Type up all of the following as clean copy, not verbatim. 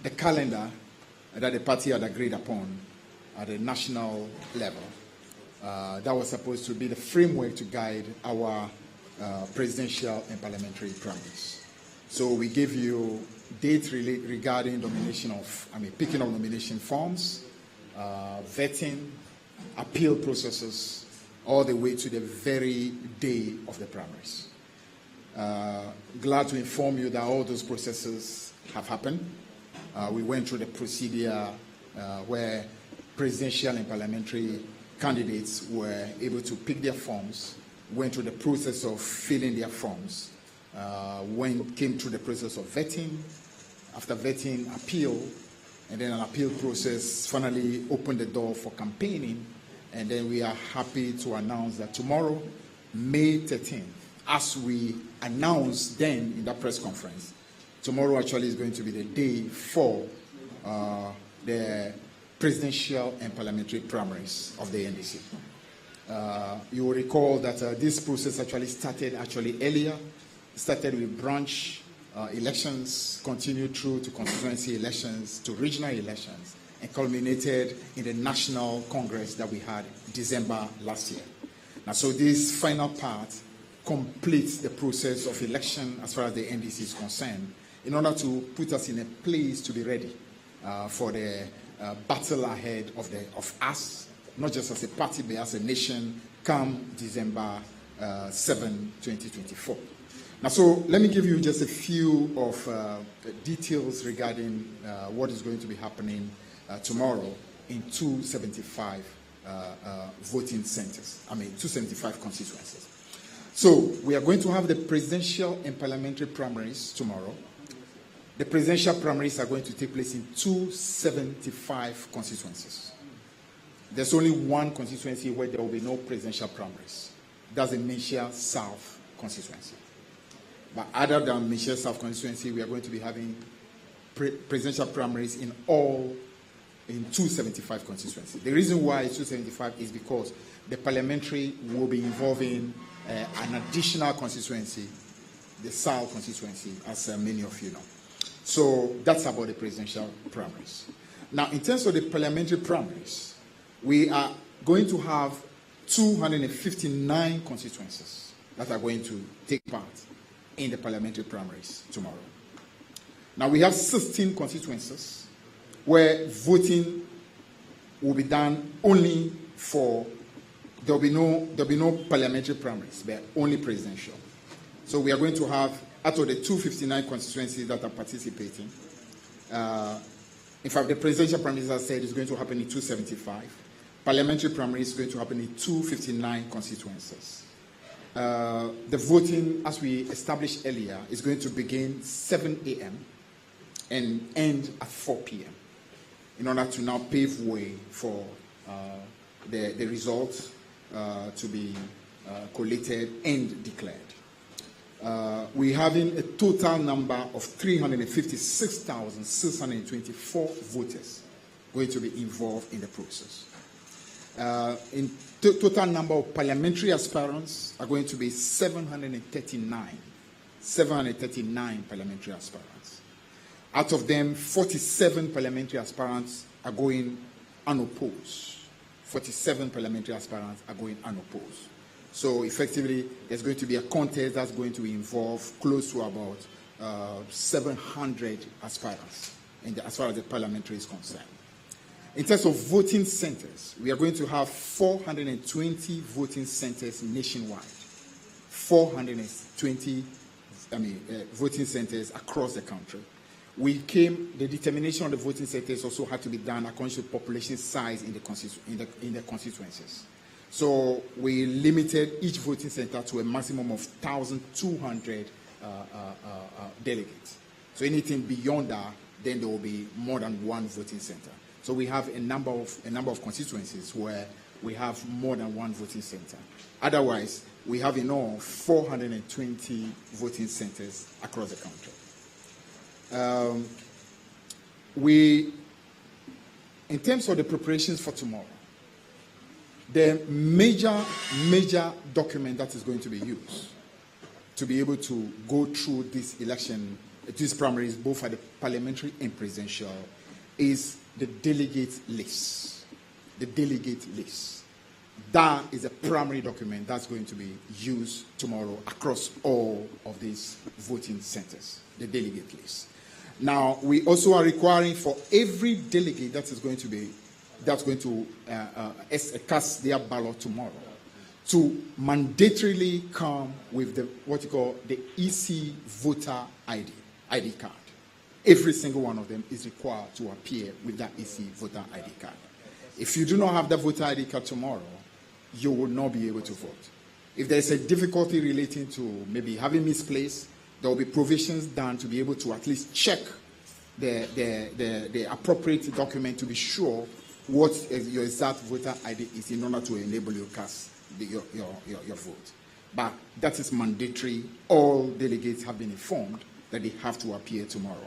the calendar that the party had agreed upon at the national level. That was supposed to be the framework to guide our presidential and parliamentary primaries. So we gave you dates regarding picking of nomination forms, vetting, appeal processes, all the way to the very day of the primaries. Glad to inform you that all those processes have happened. We went through the procedure where presidential and parliamentary candidates were able to pick their forms, went through the process of filling their forms, came through the process of vetting, after vetting, appeal, and then an appeal process finally opened the door for campaigning. And then we are happy to announce that tomorrow, May 13th, as we announced then in that press conference, tomorrow actually is going to be the day for the presidential and parliamentary primaries of the NDC. You will recall that this process actually started earlier. It started with branch elections, continued through to constituency elections, to regional elections, and culminated in the national congress that we had December last year. Now, so this final part completes the process of election as far as the NDC is concerned, in order to put us in a place to be ready for the battle ahead of us, not just as a party, but as a nation, come December 7, 2024. Now, so let me give you just a few of details regarding what is going to be happening tomorrow in 275 voting centers, 275 constituencies. So we are going to have the presidential and parliamentary primaries tomorrow. The presidential primaries are going to take place in 275 constituencies. There's only one constituency where there will be no presidential primaries. That's the Mencia South constituency. But other than Mencia South constituency, we are going to be having presidential primaries in 275 constituencies. The reason why it's 275 is because the parliamentary will be involving an additional constituency, the South constituency, as many of you know. So that's about the presidential primaries. Now, in terms of the parliamentary primaries, we are going to have 259 constituencies that are going to take part in the parliamentary primaries tomorrow. Now, we have 16 constituencies where voting will be done only for, there'll be no parliamentary primaries, but only presidential. So we are going to have, out of the 259 constituencies that are participating, in fact, the presidential primaries, as I said, is going to happen in 275. Parliamentary primaries is going to happen in 259 constituencies. The voting, as we established earlier, is going to begin 7 a.m. and end at 4 p.m. in order to now pave way for the results to be collated and declared. We're having a total number of 356,624 voters going to be involved in the process. In total number of parliamentary aspirants are going to be 739 parliamentary aspirants. Out of them, 47 parliamentary aspirants are going unopposed. 47 parliamentary aspirants are going unopposed. So effectively, there's going to be a contest that's going to involve close to about 700 aspirants as far as the parliamentary is concerned. In terms of voting centers, we are going to have 420 voting centers nationwide. 420 voting centers across the country. The determination of the voting centers also had to be done according to population size in the constituencies. So we limited each voting center to a maximum of 1,200 delegates. So anything beyond that, then there will be more than one voting center. So we have a number of constituencies where we have more than one voting center. Otherwise, we have in all 420 voting centers across the country. In terms of the preparations for tomorrow, the major document that is going to be used to be able to go through this election these primaries, both at the parliamentary and presidential, is the delegate list. The delegate list. That is a primary document that's going to be used tomorrow across all of these voting centers, the delegate list. Now, we also are requiring for every delegate that's going to cast their ballot tomorrow to mandatorily come with what you call the EC voter ID card. Every single one of them is required to appear with that EC voter ID card. If you do not have the voter ID card tomorrow, you will not be able to vote. If there is a difficulty relating to maybe having misplaced, there will be provisions done to be able to at least check the appropriate document to be sure what your exact voter ID is in order to enable you to cast your vote. But that is mandatory. All delegates have been informed that they have to appear tomorrow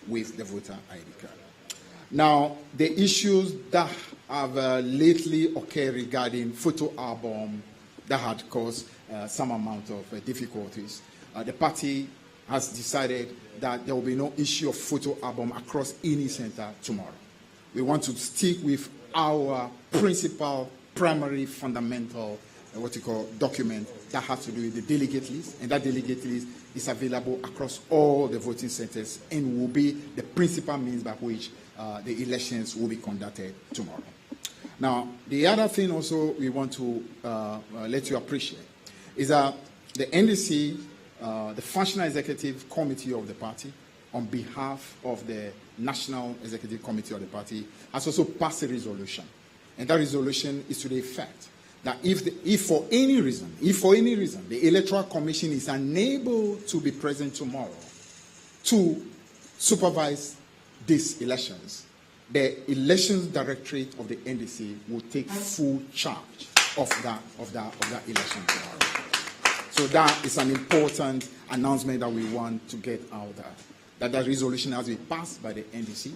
with the voter ID card. Now, the issues that have lately occurred regarding photo album that had caused some amount of difficulties, the party has decided that there will be no issue of photo album across any center tomorrow. We want to stick with our principal, primary, fundamental, document that has to do with the delegate list, and that delegate list is available across all the voting centers and will be the principal means by which the elections will be conducted tomorrow. Now, the other thing also we want to let you appreciate is that the NDC, the Functional Executive Committee of the party, on behalf of the National Executive Committee of the party, has also passed a resolution. And that resolution is to the effect that if for any reason, the Electoral Commission is unable to be present tomorrow to supervise these elections, the Elections Directorate of the NDC will take full charge of that election tomorrow. So that is an important announcement that we want to get out there. That resolution has been passed by the NDC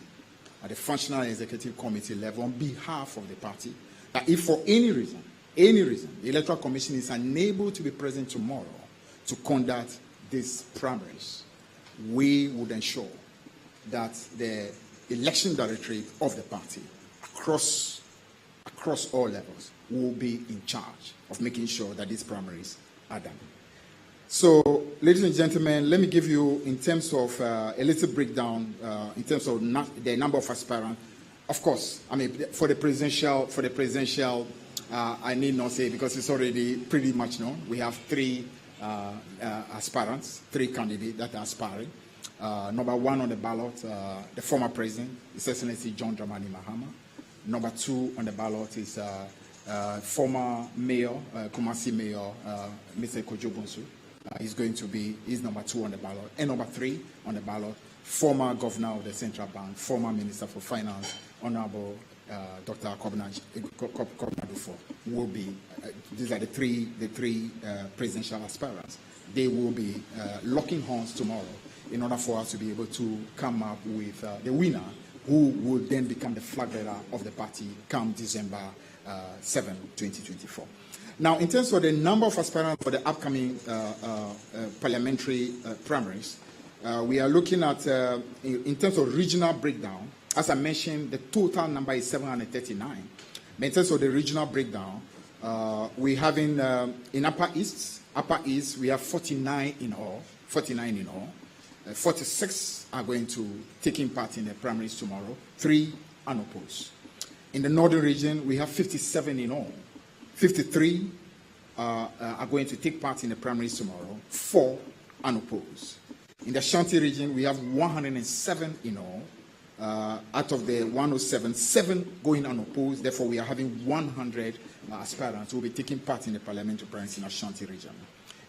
at the Functional Executive Committee level on behalf of the party, that if for any reason, the Electoral Commission is unable to be present tomorrow to conduct these primaries, we would ensure that the Election Directorate of the party across all levels will be in charge of making sure that these primaries are done. So, ladies and gentlemen, let me give you, in terms of a little breakdown, in terms of the number of aspirants. Of course, I mean, for the presidential, I need not say because it's already pretty much known. We have three aspirants, three candidates that are aspiring. Number one on the ballot, the former president, His Excellency John Dramani Mahama. Number two on the ballot is former mayor, Kumasi Mayor, Mr. Kojo Bonsu. He's number two on the ballot. And number three on the ballot, former governor of the Central Bank, former Minister for Finance, Honorable Dr. Kobna Dufo, will be, these are the three presidential aspirants. They will be locking horns tomorrow in order for us to be able to come up with the winner, who will then become the flag bearer of the party come December 7, 2024. Now, in terms of the number of aspirants for the upcoming parliamentary primaries, we are looking at, in terms of regional breakdown, as I mentioned, the total number is 739. But in terms of the regional breakdown, we have in Upper East, we have 49 in all. 46 are going to taking part in the primaries tomorrow, 3 unopposed. In the northern region, we have 57 in all. 53 are going to take part in the primaries tomorrow, 4 unopposed. In the Ashanti region, we have 107 in all. Out of the 107, 7 going unopposed. Therefore, we are having 100 aspirants who will be taking part in the parliamentary primaries in the Ashanti region.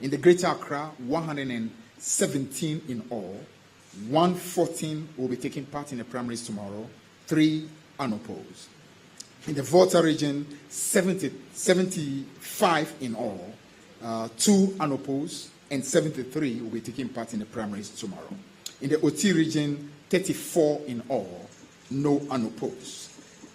In the Greater Accra, 117 in all. 114 will be taking part in the primaries tomorrow, 3 unopposed. In the Volta region, 75 in all, 2 unopposed, and 73 will be taking part in the primaries tomorrow. In the OT region, 34 in all, no unopposed.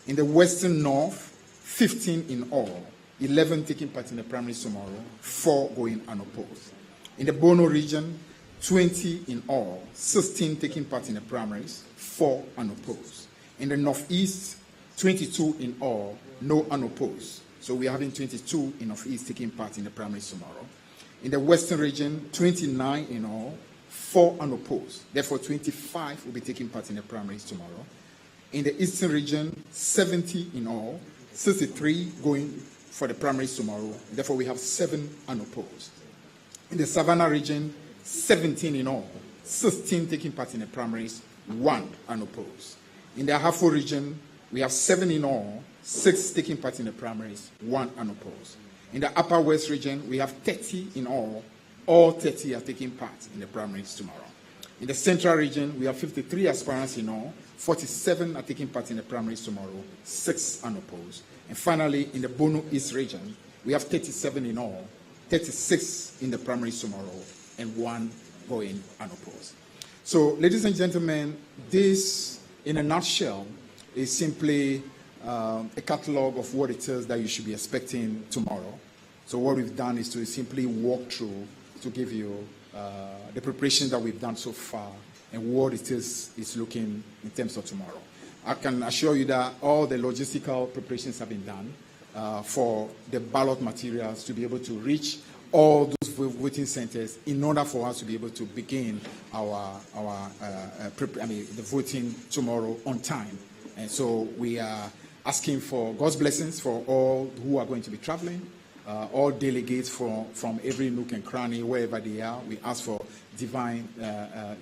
In the Western North, 15 in all, 11 taking part in the primaries tomorrow, 4 going unopposed. In the Bono region, 20 in all, 16 taking part in the primaries, 4 unopposed. In the Northeast, 22 in all, no unopposed. So we are having 22 in Northeast taking part in the primaries tomorrow. In the Western region, 29 in all, 4 unopposed. Therefore, 25 will be taking part in the primaries tomorrow. In the Eastern region, 70 in all, 63 going for the primaries tomorrow. Therefore, we have 7 unopposed. In the Savannah region, 17 in all, 16 taking part in the primaries, 1 unopposed. In the Ahafo region, we have 7 in all, 6 taking part in the primaries, 1 unopposed. In the Upper West region, we have 30 in all 30 are taking part in the primaries tomorrow. In the Central region, we have 53 aspirants in all, 47 are taking part in the primaries tomorrow, 6 unopposed. And finally, in the Bono East region, we have 37 in all, 36 in the primaries tomorrow, and 1 going unopposed. So, ladies and gentlemen, this, in a nutshell, is simply a catalog of what it is that you should be expecting tomorrow. So what we've done is to simply walk through to give you the preparation that we've done so far and what it is looking in terms of tomorrow. I can assure you that all the logistical preparations have been done for the ballot materials to be able to reach all those voting centers in order for us to be able to begin the voting tomorrow on time. And so we are asking for God's blessings for all who are going to be traveling, all delegates from every nook and cranny, wherever they are. We ask for divine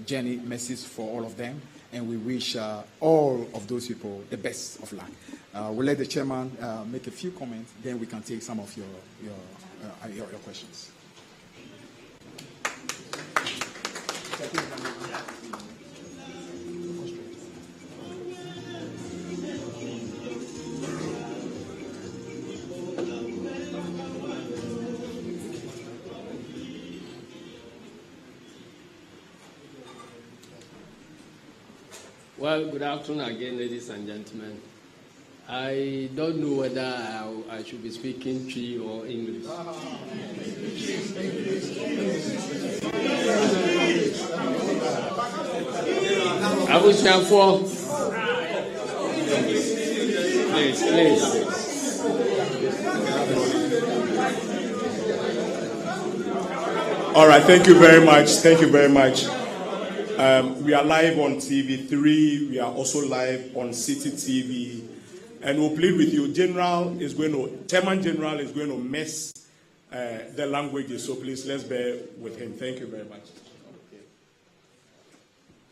journey mercies for all of them, and we wish all of those people the best of luck. We'll let the chairman make a few comments, then we can take some of your questions. Well, good afternoon again, ladies and gentlemen. I don't know whether I should be speaking Twi or English. Abusiafo, please. All right, thank you very much. We are live on TV3. We are also live on City TV. And we'll plead with you. Chairman General is going to mess the languages. So please, let's bear with him. Thank you very much. Okay.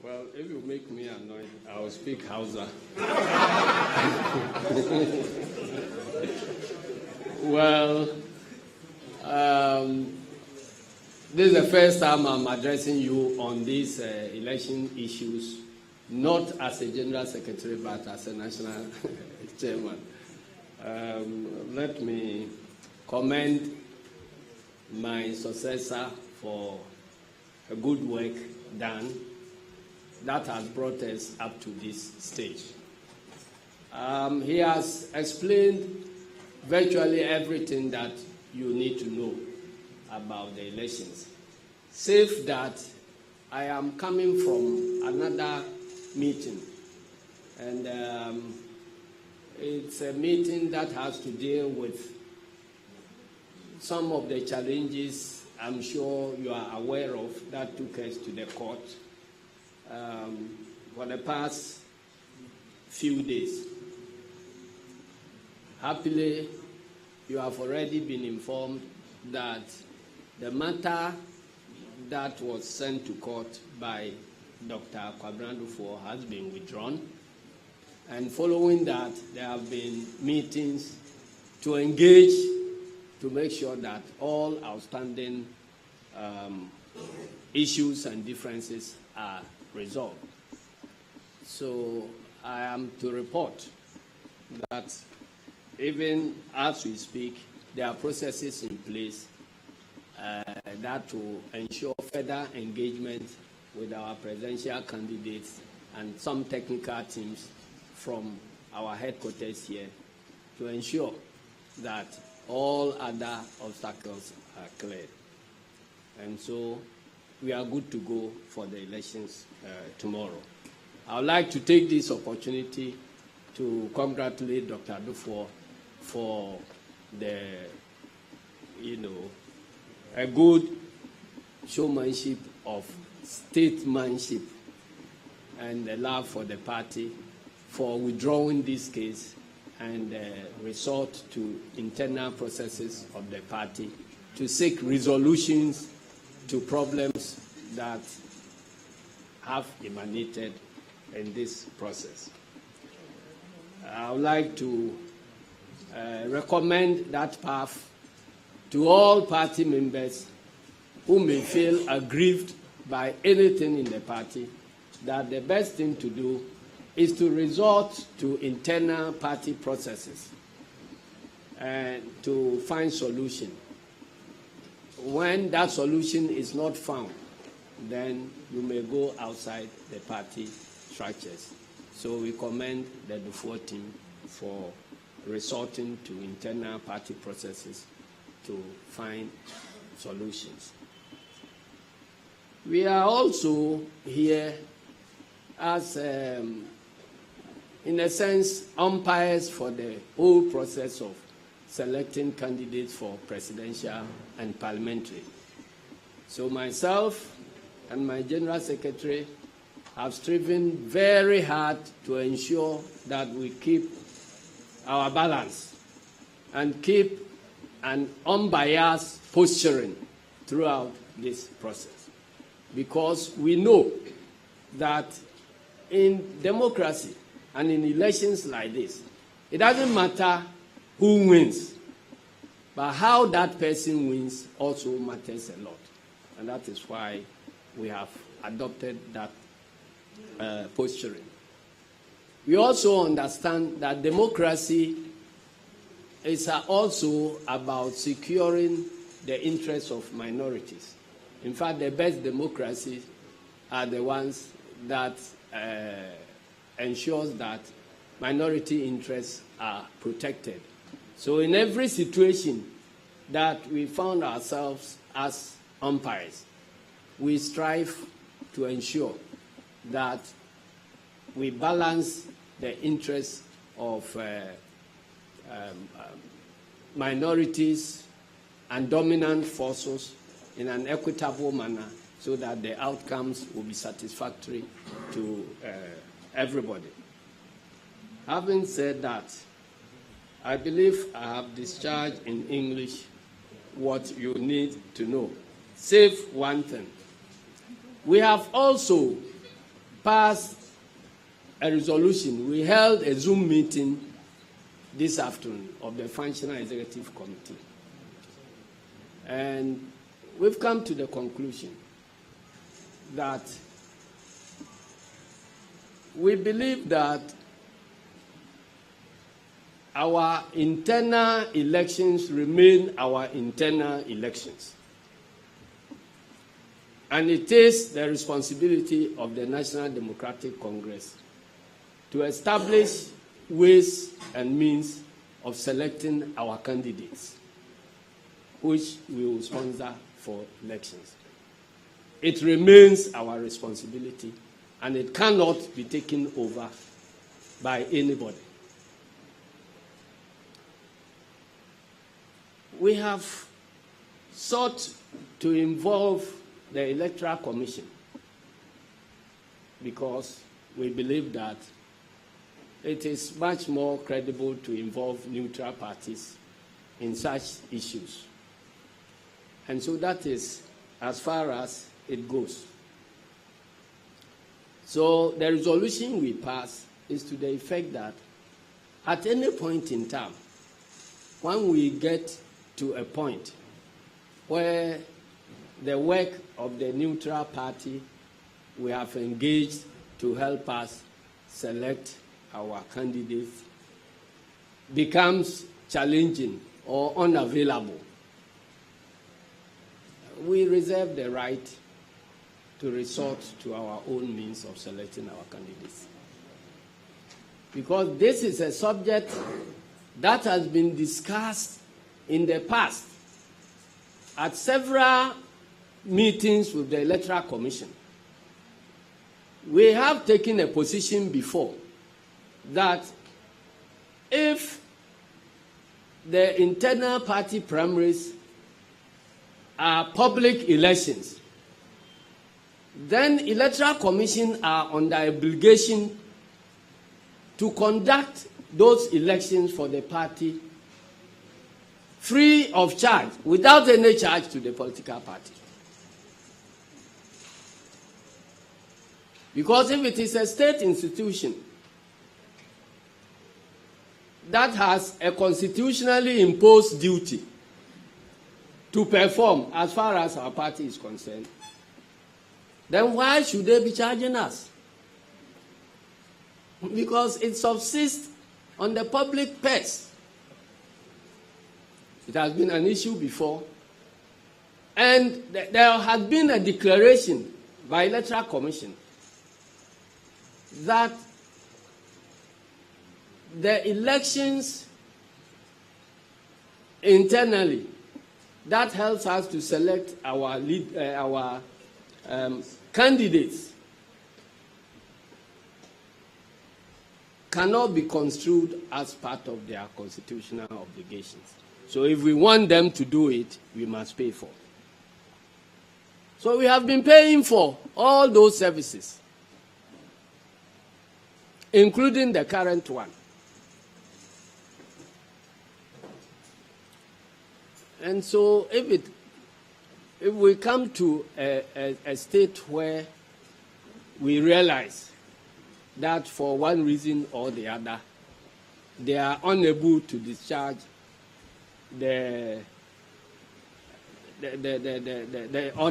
Well, if you make me annoyed, I will speak Hausa. Well, this is the first time I'm addressing you on these election issues, not as a General Secretary, but as a National Chairman. Let me commend my successor for a good work done that has brought us up to this stage. He has explained virtually everything that you need to know about the elections, save that I am coming from another meeting, and it's a meeting that has to deal with some of the challenges I'm sure you are aware of that took us to the court for the past few days. Happily, you have already been informed that the matter that was sent to court by Dr. Kwabrandufo has been withdrawn. And following that, there have been meetings to engage to make sure that all outstanding issues and differences are resolved. So I am to report that even as we speak, there are processes in place that will ensure further engagement with our presidential candidates and some technical teams from our headquarters here to ensure that all other obstacles are cleared. And so we are good to go for the elections tomorrow. I would like to take this opportunity to congratulate Dr. Dufour for the, a good showmanship of statesmanship and the love for the party for withdrawing this case and resort to internal processes of the party to seek resolutions to problems that have emanated in this process. I would like to recommend that path to all party members who may feel aggrieved by anything in the party, that the best thing to do is to resort to internal party processes and to find solution. When that solution is not found, then you may go outside the party structures. So we commend the Dufour team for resorting to internal party processes to find solutions. We are also here as, in a sense, umpires for the whole process of selecting candidates for presidential and parliamentary. So myself and my General Secretary have striven very hard to ensure that we keep our balance and keep an unbiased posturing throughout this process. Because we know that in democracy and in elections like this, it doesn't matter who wins, but how that person wins also matters a lot. And that is why we have adopted that posturing. We also understand that democracy is also about securing the interests of minorities. In fact, the best democracies are the ones that ensures that minority interests are protected. So in every situation that we found ourselves as umpires, we strive to ensure that we balance the interests of minorities and dominant forces in an equitable manner so that the outcomes will be satisfactory to everybody. Having said that, I believe I have discharged in English what you need to know, save one thing. We have also passed a resolution. We held a Zoom meeting this afternoon of the Functional Executive Committee. And we've come to the conclusion that we believe that our internal elections remain our internal elections. And it is the responsibility of the National Democratic Congress to establish ways and means of selecting our candidates, which we will sponsor for elections. It remains our responsibility, and it cannot be taken over by anybody. We have sought to involve the Electoral Commission because we believe that it is much more credible to involve neutral parties in such issues. And so that is as far as it goes. So the resolution we pass is to the effect that at any point in time, when we get to a point where the work of the neutral party we have engaged to help us select our candidates becomes challenging or unavailable, we reserve the right to resort to our own means of selecting our candidates. Because this is a subject that has been discussed in the past at several meetings with the Electoral Commission, we have taken a position before that if the internal party primaries are public elections, then Electoral Commission are under obligation to conduct those elections for the party free of charge, without any charge to the political party. Because if it is a state institution that has a constitutionally imposed duty to perform as far as our party is concerned, then why should they be charging us? Because it subsists on the public purse. It has been an issue before, and there has been a declaration by Electoral Commission that the elections internally that helps us to select our candidates cannot be construed as part of their constitutional obligations. So if we want them to do it, we must pay for. So we have been paying for all those services, including the current one. And so if we come to a state where we realize that for one reason or the other, they are unable to discharge on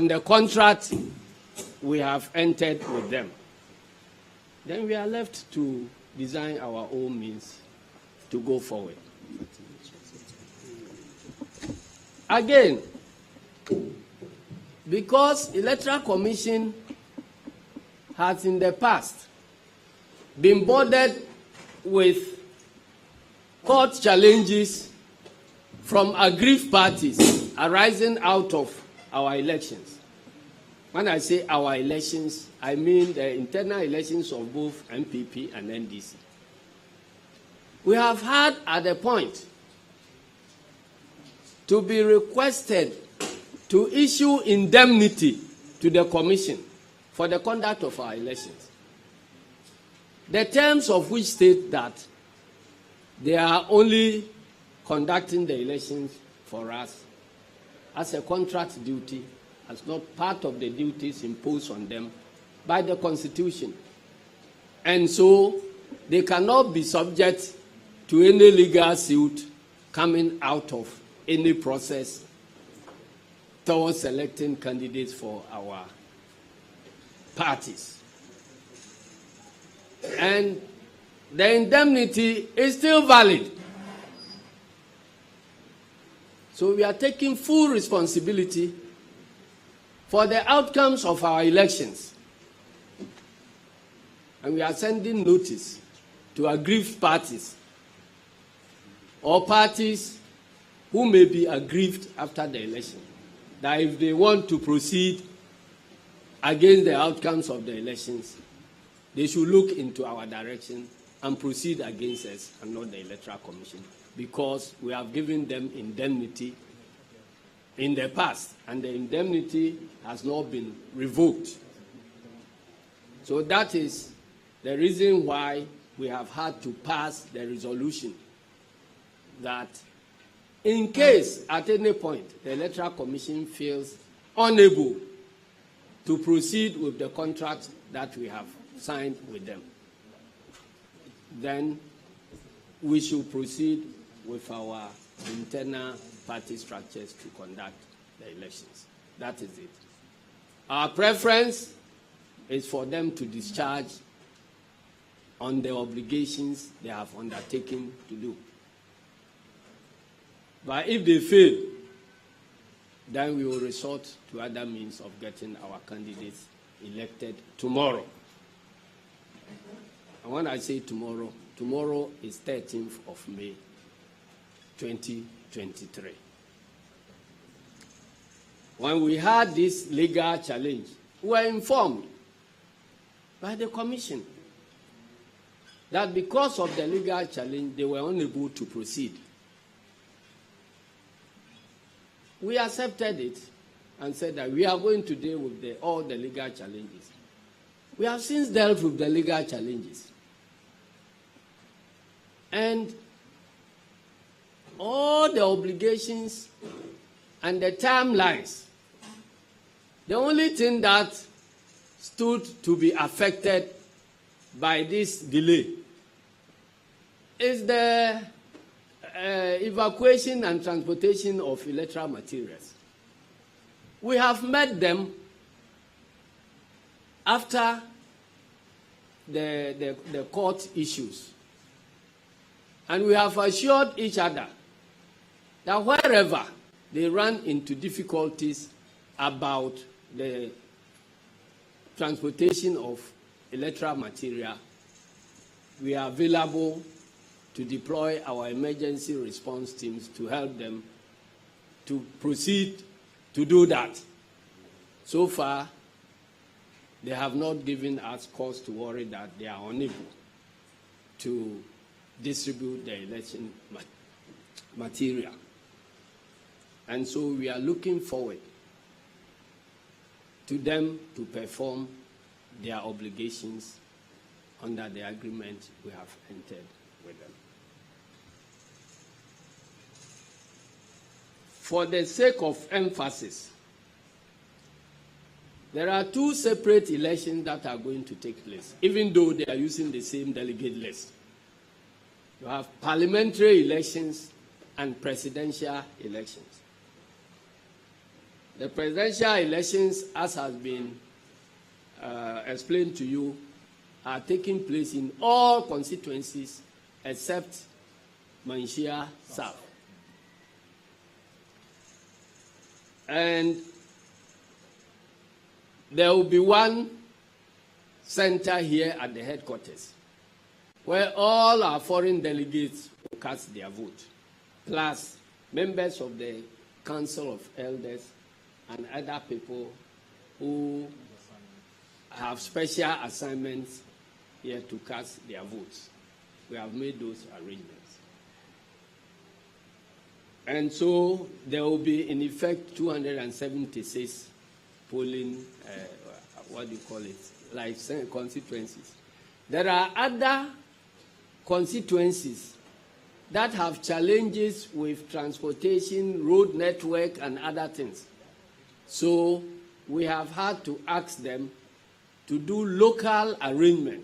the contract we have entered with them, then we are left to design our own means to go forward. Again, because Electoral Commission has in the past been bothered with court challenges from aggrieved parties arising out of our elections. When I say our elections, I mean the internal elections of both MPP and NDC. We have had at a point to be requested to issue indemnity to the Commission for the conduct of our elections, the terms of which state that they are only conducting the elections for us as a contract duty, as not part of the duties imposed on them by the Constitution. And so they cannot be subject to any legal suit coming out of any process towards selecting candidates for our parties. And the indemnity is still valid. So we are taking full responsibility for the outcomes of our elections. And we are sending notice to aggrieved parties or parties who may be aggrieved after the election, that if they want to proceed against the outcomes of the elections, they should look into our direction and proceed against us and not the Electoral Commission, because we have given them indemnity in the past, and the indemnity has not been revoked. So that is the reason why we have had to pass the resolution that in case at any point the Electoral Commission feels unable to proceed with the contract that we have signed with them, then we should proceed with our internal party structures to conduct the elections. That is it. Our preference is for them to discharge on the obligations they have undertaken to do. But if they fail, then we will resort to other means of getting our candidates elected tomorrow. And when I say tomorrow, tomorrow is 13th of May, 2023. when we had this legal challenge, we were informed by the Commission that because of the legal challenge, they were unable to proceed. We accepted it and said that we are going to deal with all the legal challenges. We have since dealt with the legal challenges. And all the obligations and the timelines, the only thing that stood to be affected by this delay is the evacuation and transportation of electoral materials. We have met them after the court issues. And we have assured each other that wherever they run into difficulties about the transportation of electoral material, we are available to deploy our emergency response teams to help them to proceed to do that. So far, they have not given us cause to worry that they are unable to distribute the election material. And so we are looking forward to them to perform their obligations under the agreement we have entered with them. For the sake of emphasis, there are two separate elections that are going to take place, even though they are using the same delegate list. You have parliamentary elections and presidential elections. The presidential elections, as has been explained to you, are taking place in all constituencies except Manshia South. And there will be one center here at the headquarters where all our foreign delegates will cast their vote, plus members of the Council of Elders and other people who have special assignments here to cast their votes. We have made those arrangements. And so there will be, in effect, 276 polling, constituencies. There are other constituencies that have challenges with transportation, road network, and other things. So we have had to ask them to do local arrangement.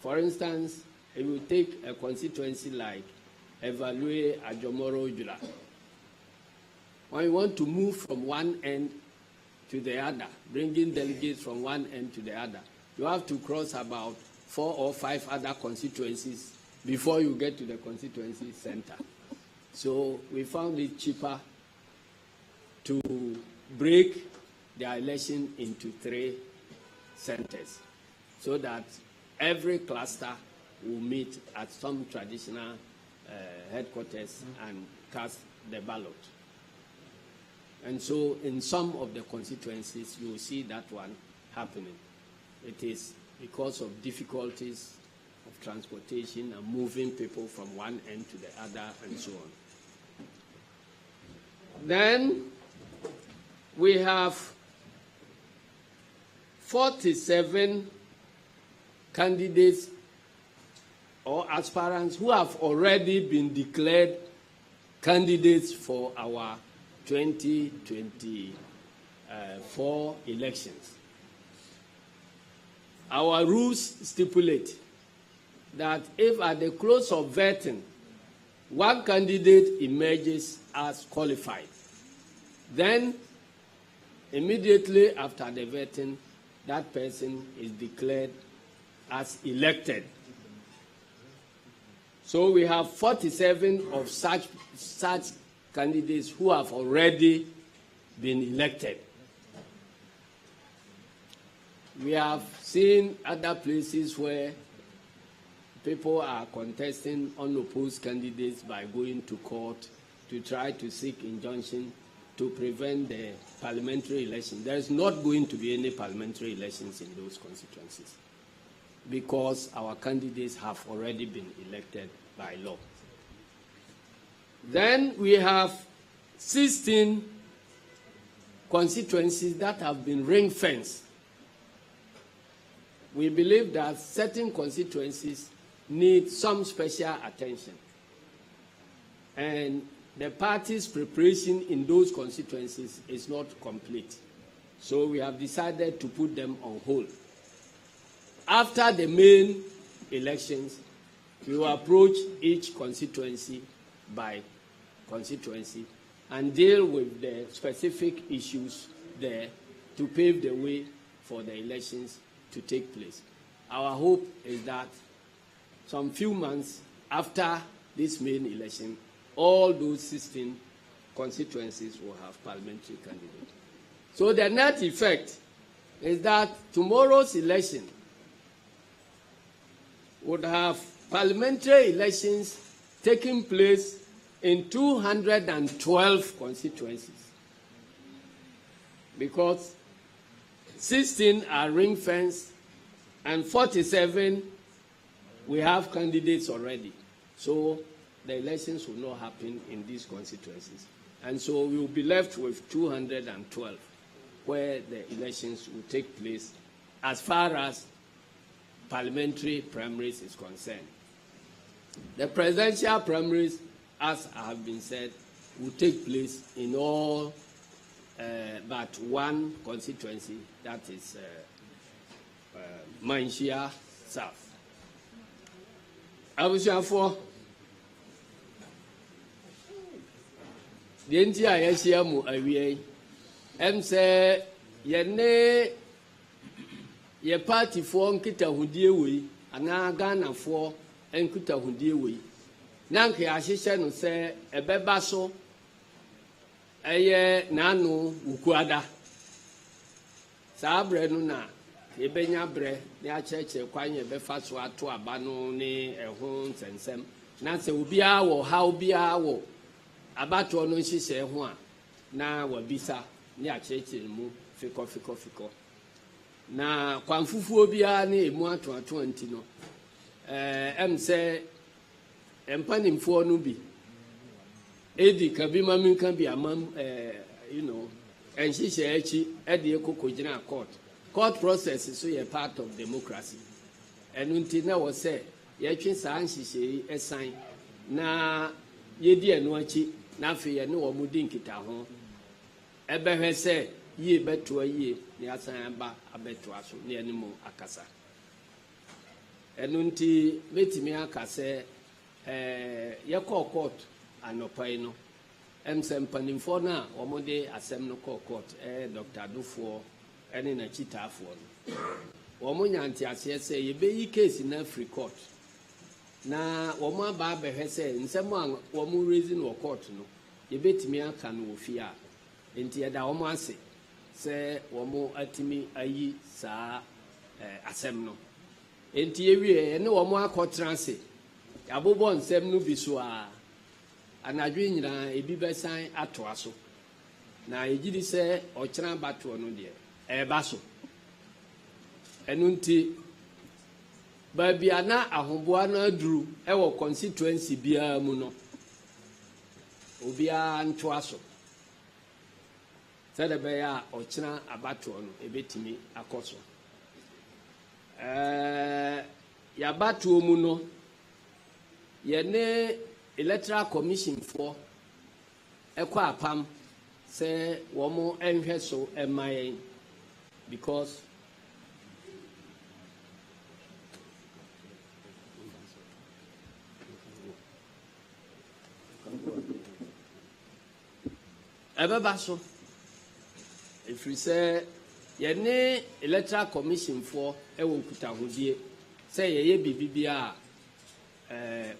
For instance, if you take a constituency like Evaluate Ajomoro Jula, when you want to move from one end to the other, bringing delegates from one end to the other, you have to cross about 4 or 5 other constituencies before you get to the constituency center. So we found it cheaper to break the election into 3 centers so that every cluster will meet at some traditional headquarters and cast the ballot. And so in some of the constituencies, you will see that one happening. It is because of difficulties of transportation and moving people from one end to the other and so on. Then we have 47 candidates or aspirants who have already been declared candidates for our 2024 elections. Our rules stipulate that if at the close of vetting, one candidate emerges as qualified, then immediately after the vetting, that person is declared as elected. So we have 47 of such candidates who have already been elected. We have seen other places where people are contesting unopposed candidates by going to court to try to seek injunction to prevent the parliamentary election. There is not going to be any parliamentary elections in those constituencies because our candidates have already been elected by law. Then we have 16 constituencies that have been ring-fenced. We believe that certain constituencies need some special attention. And the party's preparation in those constituencies is not complete. So we have decided to put them on hold. After the main elections, we will approach each constituency by constituency and deal with the specific issues there to pave the way for the elections to take place. Our hope is that some few months after this main election, all those 16 constituencies will have parliamentary candidates. So the net effect is that tomorrow's election would have parliamentary elections taking place in 212 constituencies because 16 are ring-fenced and 47 we have candidates already. So the elections will not happen in these constituencies. And so we will be left with 212 where the elections will take place as far as parliamentary primaries is concerned. The presidential primaries, as have been said, will take place in all but one constituency, that is Manhyia South. Abusuafo, the entire Asia mu awie, say yene ye party for nkita hudie we ana Ghana for nkita hudie we. Nanke ahihye no se ebeba so eye nanu ukuada. Saa bre no na ebenya bre ne acheche kwanye befa so ato aba no ne eho nsensem. Na se obia wo ha obia wo abato no nhihye ho a na wabisa ne acheche mu fiko. Na kwanfufu obia ne emu ato anti no say empanimfo no bi edi kabima minka bi amam enhihye achi ede ekokogina court process so ye part of democracy enunti na wo say ye twe saa nhihye esan na yedi enu achi na afi ye ne wo mudi nkita ho ebehwe say ye beto ye ne asan ba abeto aso ne enimo akasa enunti metimi akase ye court anopai no emsempanimfo na omode asem no court Dr. Adufo ene na chitafo no omonyanti ase se ye be case na free court na omo aba behwe se nsem a omo raise no court no ye betimi aka no ofia enti ye da omo ase se omo atimi ayi saa asem no enti ewie ene omo akotranse abobo nsem no bi so a anadwe nyina ebi besan ato aso na egidi se okira bato no de eba so enunti babia na ahomboa na aduru ewo constituency bia mu no obia nto aso sada be ya okira abato no ebetimi akoso ya bato mu no yene electoral commission for ekwa apam say womo enhwe so emayen because ebeba so if we say yene electoral commission for ewo kutahodie say yeye bibibia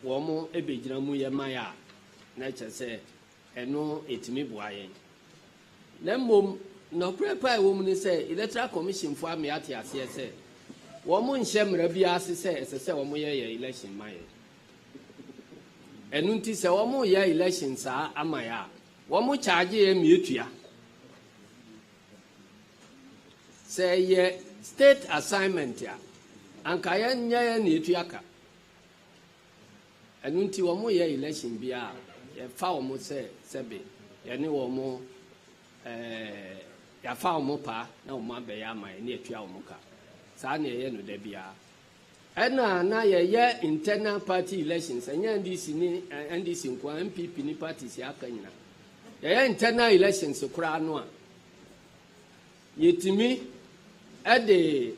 womo ebegyina mu ye maya na kyese eno etimi boayen na mom no prepare wo mu ni say electoral commission for amiate ase say womo nhyemra bia ase say ese womo ye election maye enu nti say womo ye election saa amaya Womu charge mutua. Say ye state assignment ya. Anka ye nya ni tuaka. Enunti womu ye election bia ye fa womu se sebe ye ni womu ya fa womu pa na womu abe ya ma ni etua womu ka. Sa na ye no da bia. Ena na ye internal party elections enya NDC ni NDC nkwa MPP ni parties ya aka nyina. Ye internal elections kura no a yetimi ede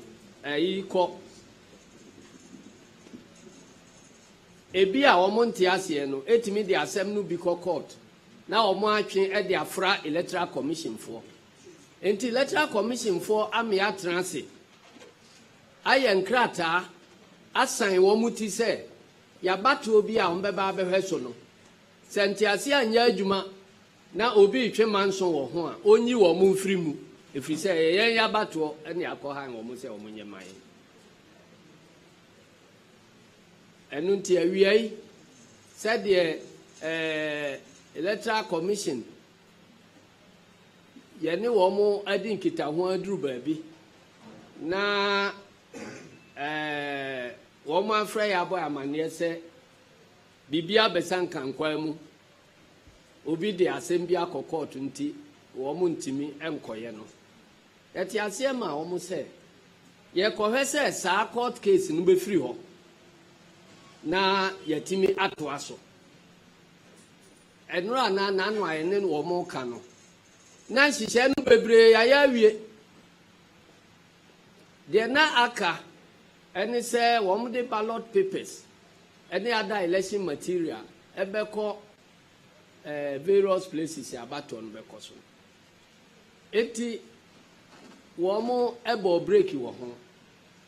ko ebi a omonte ase no etimi de asem no bi court na omo atwe ede afra electoral commission for enti electoral commission for ame atranse ayen krata asan wo muti se ya bato obi a ombeba behwe so no senti ase anya adwuma na obi twe manso wo ho a onyi wo mu mfiri mu efiri se yen ya bato ene akohan wo mu se wo munyeman enunti awiai said the electoral commission yene wo mo adi nkita ho aduru baabi na wo mo afra ya boy amane se bibia besanka nkwa mu obi de asem bi akokot nti wo mo ntimi enkoye no eti ase ma wo mo se ye kohwe se sa court case no be free ho na yatimi ato aso enura na no ayene wo mo ka no na nhihye no bebre ya wie de na aka eni se wo mo de ballot papers eni other election material ebeko various places abaton beko so eti wo mo ebo break wo ho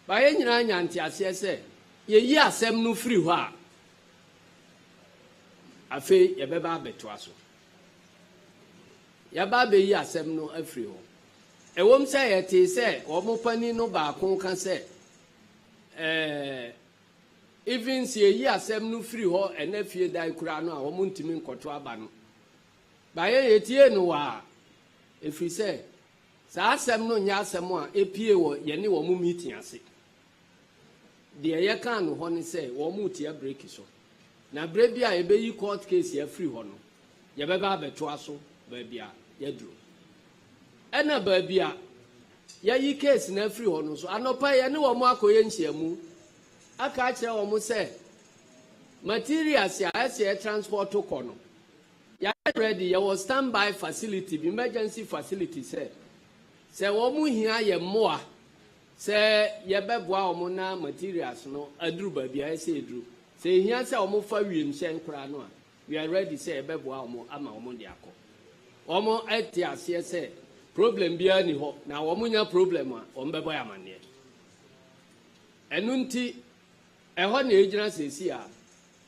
ba ye nyina nyanti ase se ye yi asem no free ho a afi ye beba beto aso ya ba be yi asem no afri ho ewom se ye te se wo mo pani no ba kon ka se even se yi asem no free ho enafie dai kura no a wo mo ntimi nkoto aba no ba ye tie no wa efri se sa asem no nya asem a epie wo ye ne wo mo meeting ase de ye kan no ho ne se wo mu tie break so na brebi a ebe yi court case ya free ho no ye beba beto aso ba bia ya duro ena ba bia ya yi case na free ho no so anopa ye ne wo mu akoye nhyiamu aka kire wo mu se materials ya ase transport ko no ya ready ya was standby facility emergency facility se wo mu hia ye moa se ye beboa omo na materials no aduru ba bia se eduru se hia se omo fa wiem hye nkura no a we are ready se ye beboa omo ama omo de akọ omo eti ase se problem bia ni ho na omo nya problem a omo bebo ya mane enunti eho na ejina sesi a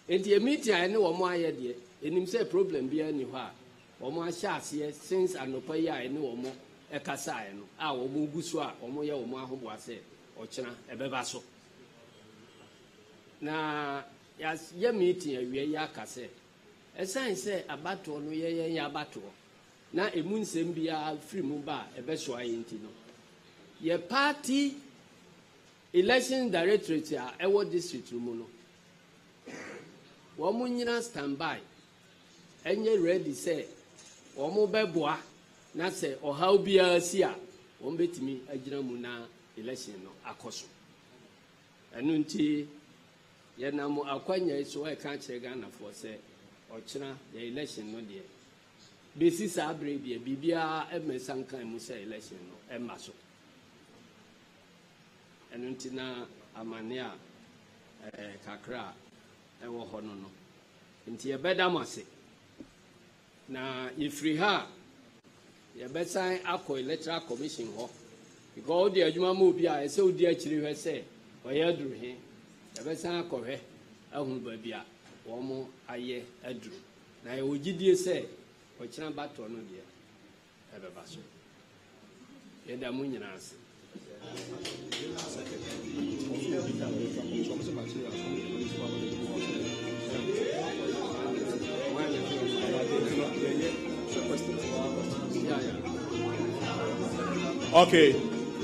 enti meeting a ne omo aye de enim se problem bia ni ho a omo ahya ase since anopa yi a ne omo ekasa no a wo mo gusu a wo mo ye wo mo ahobo ase okina ebeba so na ya meeting awie ya kase esan se abato no ye abato na emu nsem bia free mu ba ebeso ayi nti no ye party election directorate a ewo district mu no wo mo nyina standby enye ready say wo mo beboa na se ohaw bia si a won betimi agina mu na election no akoso enu nti ye na mu akwanya so e ka kire Ghana for se okira the election no de besi sa abre bia bibia emesankan mu se election no emma so enu nti na amane a kakra ewo ho no nti ye beda mase na ifri ha ye besan akọ electoral commission ho because the adwuma mo bi a ese odi akiri hwe se oye aduru he ye besan akọ hwe ahun ba bia wo mo aye aduru na ye ogidie se okira bato no de ebeba so ye da mu nyina ase Okay,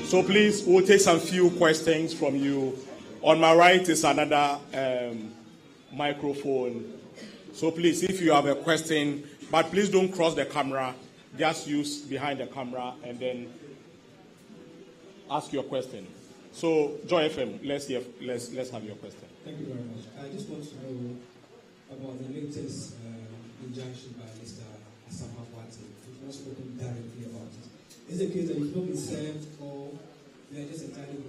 so please, we'll take some few questions from you. On my right is another microphone. So please, if you have a question, but please don't cross the camera. Just use behind the camera and then ask your question. So, Joy FM, let's have your question. Thank you very much. I just want to know about the latest injunction by Mr. Asamoah Gyan. We've not spoken directly about it. Is it the case that you've not been served, or you are just entirely